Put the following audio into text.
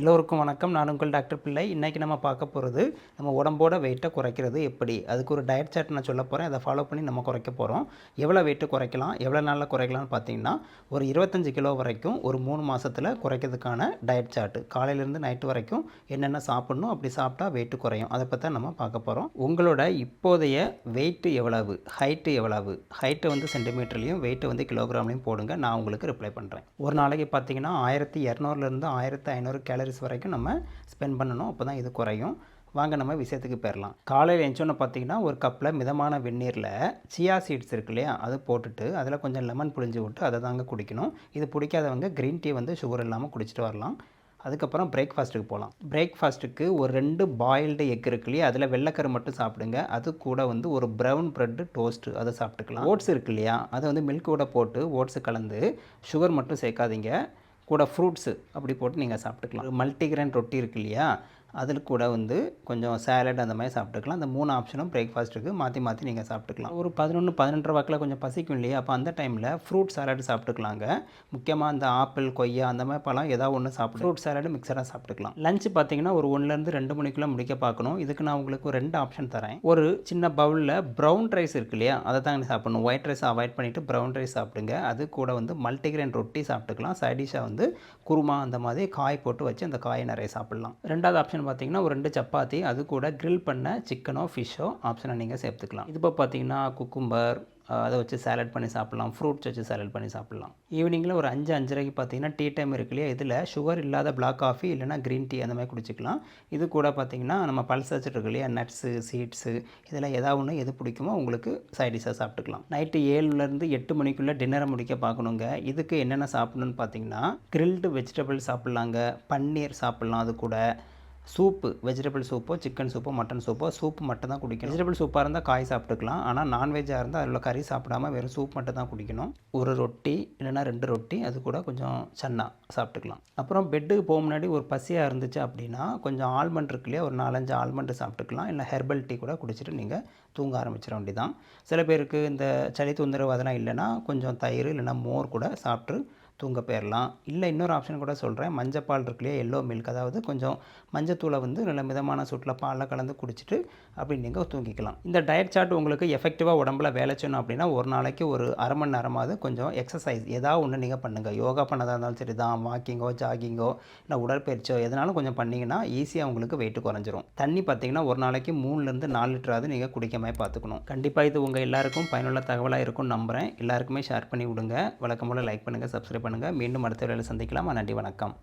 எல்லோருக்கும் வணக்கம். நான் உங்கள் டாக்டர் பிள்ளை. இன்றைக்கி நம்ம பார்க்க போகிறது நம்ம உடம்போட வெயிட்டை குறைக்கிறது எப்படி. அதுக்கு ஒரு டயட் சார்ட் நான் சொல்ல போகிறேன். அதை ஃபாலோ பண்ணி நம்ம குறைக்க போகிறோம். எவ்வளோ வெயிட்டு குறைக்கலாம், எவ்வளோ நாளில் குறைக்கலாம்னு பார்த்தீங்கன்னா ஒரு 25 கிலோ வரைக்கும் ஒரு 3 மாதத்தில் குறைக்கிறதுக்கான டயட் சார்ட்டு. காலையிலேருந்து நைட்டு வரைக்கும் என்னென்ன சாப்பிட்ணும், அப்படி சாப்பிட்டா வெயிட்டு குறையும். அதை பற்றி நம்ம பார்க்க போகிறோம். உங்களோட இப்போதைய வெயிட்டு எவ்வளவு, ஹைட்டு எவ்வளவு, ஹைட்டை வந்து சென்டிமீட்டர்லையும் வெயிட்டை வந்து கிலோகிராம்லையும் போடுங்க. நான் உங்களுக்கு ரிப்ளை பண்ணுறேன். ஒரு நாளைக்கு பார்த்தீங்கன்னா 1200லேருந்து 1500 கேலரிஸ் வரைக்கும் நம்ம ஸ்பெண்ட் பண்ணணும். அப்போ தான் இது குறையும். வாங்க நம்ம விஷயத்துக்கு போயிடலாம். காலையில் எழுந்தோன்னு பார்த்தீங்கன்னா ஒரு கப்பில் மிதமான வெந்நீரில் சியா சீட்ஸ் இருக்கு இல்லையா, அது போட்டுட்டு அதில் கொஞ்சம் லெமன் புழிஞ்சு விட்டு அதை தாங்க குடிக்கணும். இது பிடிக்காதவங்க க்ரீன் டீ வந்து சுகர் இல்லாமல் குடிச்சிட்டு வரலாம். அதுக்கப்புறம் பிரேக்ஃபாஸ்ட்டுக்கு போகலாம். பிரேக்ஃபாஸ்ட்டுக்கு ஒரு 2 பாயில்டு எக் இருக்கு இல்லையா, அதில் வெள்ளைக்கரு மட்டும் சாப்பிடுங்க. அது கூட வந்து ஒரு ப்ரௌன் ப்ரெட்டு டோஸ்ட்டு அதை சாப்பிட்டுக்கலாம். ஓட்ஸ் இருக்கு இல்லையா, அதை வந்து மில்கோட போட்டு ஓட்ஸு கலந்து சுகர் மட்டும் சேர்க்காதீங்க. கூட ஃப்ரூட்ஸு அப்படி போட்டு நீங்கள் சாப்பிட்டுக்கலாம். மல்டிகிரெயின் ரொட்டி இருக்கு இல்லையா, அதில் கூட வந்து கொஞ்சம் சேலட் அந்த மாதிரி சாப்பிட்டுக்கலாம். அந்த 3 ஆப்ஷனும் பிரேக்ஃபாஸ்ட்டுக்கு மாற்றி மாற்றி நீங்கள் சாப்பிட்டுக்கலாம். ஒரு 11-12 வாக்கில் கொஞ்சம் பசிக்கும் இல்லையா, அப்போ அந்த டைமில் ஃப்ரூட் சாலட் சாப்பிட்டுக்கலாங்க. முக்கியமாக அந்த ஆப்பிள், கொய்யா அந்த மாதிரி பழம் ஏதாவது ஒன்று சாப்பிட்டு ஃப்ரூட் சாலட் மிக்சராக சாப்பிட்டுக்கலாம். லஞ்சு பார்த்தீங்கன்னா ஒரு 1லேருந்து 2 மணிக்குள்ளே முடிக்க பார்க்கணும். இதுக்கு நான் உங்களுக்கு 2 ஆப்ஷன் தரேன். ஒரு சின்ன பவுலில் ப்ரௌன் ரைஸ் இருக்கு இல்லையா, அதை தான் சாப்பிடணும். ஒயிட் ரைஸ் அவாய்ட் பண்ணிவிட்டு ப்ரௌன் ரைஸ் சாப்பிடுங்க. அது கூட வந்து மல்டிகிரெயின் ரொட்டி சாப்பிட்டுக்கலாம். சைடிஷாக வந்து குருமா அந்த மாதிரி காய் போட்டு வச்சு அந்த காயை நிறைய சாப்பிட்லாம். ரெண்டாவது ஆப்ஷன் பார்த்தீங்கன்னா ஒரு 2 சப்பாத்தி, அது கூட கிரில் பண்ண சிக்கனோ ஃபிஷ்ஷோ ஆப்ஷனை நீங்கள் சேர்த்துக்கலாம். இது இப்போ பார்த்தீங்கன்னா குக்கும்பர் அதை வச்சு சேலட் பண்ணி சாப்பிட்லாம். ஃப்ரூட்ஸ் வச்சு சேலட் பண்ணி சாப்பிட்லாம். ஈவினிங்கில் ஒரு 5-5:30 பார்த்தீங்கன்னா டீ டைம் இருக்கு இல்லையா, இதில் சுகர் இல்லாத பிளாக் காஃபி இல்லைனா க்ரீன் டீ அந்த மாதிரி குடிச்சிக்கலாம். இது கூட பார்த்தீங்கன்னா நம்ம பல்ஸ் வச்சுருக்கு இல்லையா, நட்ஸு, சீட்ஸு இதில் ஏதாவது ஒன்று எது பிடிக்குமோ உங்களுக்கு சைடிஷாக சாப்பிட்டுக்கலாம். நைட்டு 7லேருந்து 8 மணிக்குள்ளே டின்னரை முடிக்க பார்க்கணுங்க. இதுக்கு என்னென்ன சாப்பிட்ணுன்னு பார்த்தீங்கன்னா கிரில்டு வெஜிடபிள் சாப்பிட்லாங்க, பன்னீர் சாப்பிட்லாம். அது கூட சூப்பு, வெஜிடபிள் சூப்போ, சிக்கன் சூப்போ, மட்டன் சூப்போ, சூப்பு மட்டும் தான் குடிக்கணும். வெஜிடபிள் சூப்பாக இருந்தால் காய் சாப்பிட்டுக்கலாம். ஆனால் நான்வெஜ்ஜாக இருந்தால் அதில் கறி சாப்பிடாமல் வெறும் சூப் மட்டும் தான் குடிக்கணும். ஒரு ரொட்டி இல்லைனா 2 ரொட்டி, அது கூட கொஞ்சம் சன்னா சாப்பிட்டுக்கலாம். அப்புறம் பெட்டுக்கு போக முன்னாடி ஒரு பசியாக இருந்துச்சு அப்படின்னா கொஞ்சம் ஆல்மண்ட் இருக்கு இல்லையா, ஒரு 4-5 ஆல்மண்ட் சாப்பிட்டுக்கலாம். இல்லை ஹெர்பல் டீ கூட குடிச்சிட்டு நீங்கள் தூங்க ஆரம்பிச்சிட வேண்டியதான். சில பேருக்கு இந்த சளி தொந்தரவு அதெல்லாம் இல்லைன்னா கொஞ்சம் தயிர் இல்லைனா மோர் கூட சாப்பிட்டு தூங்க போயிடலாம். இல்லை இன்னொரு ஆப்ஷன் கூட சொல்கிறேன். மஞ்சப்பால் இருக்கு இல்லையா, எல்லோ மில்க், அதாவது கொஞ்சம் மஞ்சத்தூளை வந்து நல்ல மிதமான சூட்டில் பாலில் கலந்து குடிச்சிட்டு அப்படி நீங்கள் தூங்கிக்கலாம். இந்த டயட் சார்ட் உங்களுக்கு எஃபெக்டிவாக உடம்புல வேலை செய்யணும் அப்படின்னா ஒரு நாளைக்கு ஒரு அரை மணி நேரமாவது கொஞ்சம் எக்ஸசைஸ் ஏதாவது ஒன்று நீங்கள் பண்ணுங்கள். யோகா பண்ணதாக இருந்தாலும் சரி தான், வாக்கிங்கோ, ஜாகிங்கோ, இல்லை உடற்பயிற்சியோ எதனாலும் கொஞ்சம் பண்ணிங்கன்னா ஈஸியாக உங்களுக்கு வெயிட்டு குறைஞ்சிரும். தண்ணி பார்த்தீங்கன்னா ஒரு நாளைக்கு 3-4 லிட்டராவது நீங்கள் குடிக்க மாதிரி பார்த்துக்கணும். கண்டிப்பாக இது உங்கள் எல்லாருக்கும் பயனுள்ள தகவலாக இருக்கும்னு நம்புகிறேன். எல்லாருக்குமே ஷேர் பண்ணி விடுங்க. வழக்கம் போல் லைக் பண்ணுங்கள், சப்ஸ்கிரைப் பண்ணுங்கள். மீண்டும் அடுத்த வேளையில் சந்திக்கலாம். நன்றி, வணக்கம்.